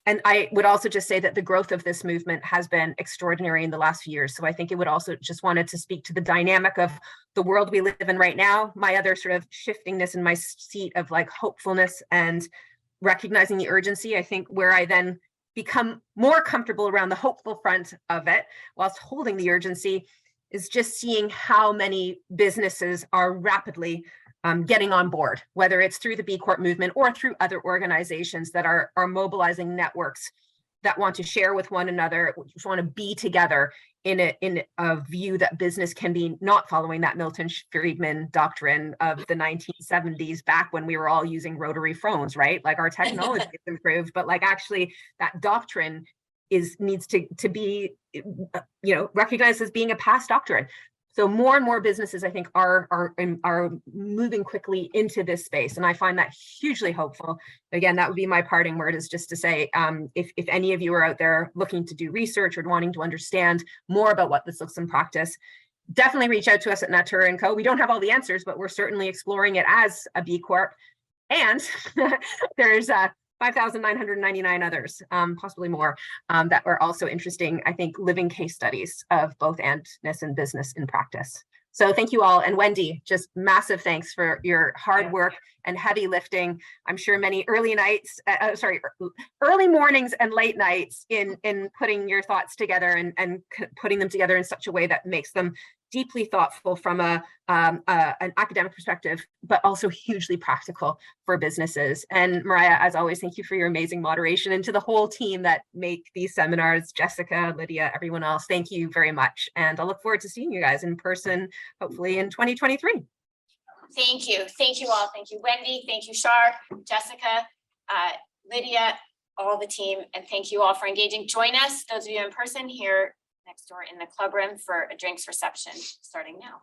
And I would also just say that the growth of this movement has been extraordinary in the last few years. So I think it would also just wanted to speak to the dynamic of the world we live in right now. My other sort of shiftingness in my seat of like hopefulness and recognizing the urgency, I think where I then become more comfortable around the hopeful front of it whilst holding the urgency is just seeing how many businesses are rapidly getting on board, whether it's through the B Corp movement or through other organizations that are mobilizing networks that want to share with one another, just want to be together in a view that business can be not following that Milton Friedman doctrine of the 1970s, back when we were all using rotary phones, right? Like our technology has improved, but like actually that doctrine needs to be recognized as being a past doctrine. So more and more businesses, I think, are moving quickly into this space, and I find that hugely hopeful. Again, that would be my parting word, is just to say, if any of you are out there looking to do research or wanting to understand more about what this looks in practice, definitely reach out to us at Natura & Co. We don't have all the answers, but we're certainly exploring it as a B Corp. And there's 5,999 others, possibly more, that are also interesting, I think, living case studies of both andness and business in practice. So thank you all. And Wendy, just massive thanks for your hard work and heavy lifting. I'm sure many early nights, early mornings and late nights in putting your thoughts together and putting them together in such a way that makes them deeply thoughtful from an academic perspective, but also hugely practical for businesses. And Mariah, as always, thank you for your amazing moderation, and to the whole team that make these seminars, Jessica, Lydia, everyone else, thank you very much. And I look forward to seeing you guys in person, hopefully in 2023. Thank you. Thank you all. Thank you, Wendy. Thank you, Char, Jessica, Lydia, all the team. And thank you all for engaging. Join us, those of you in person, here next door in the club room for a drinks reception starting now.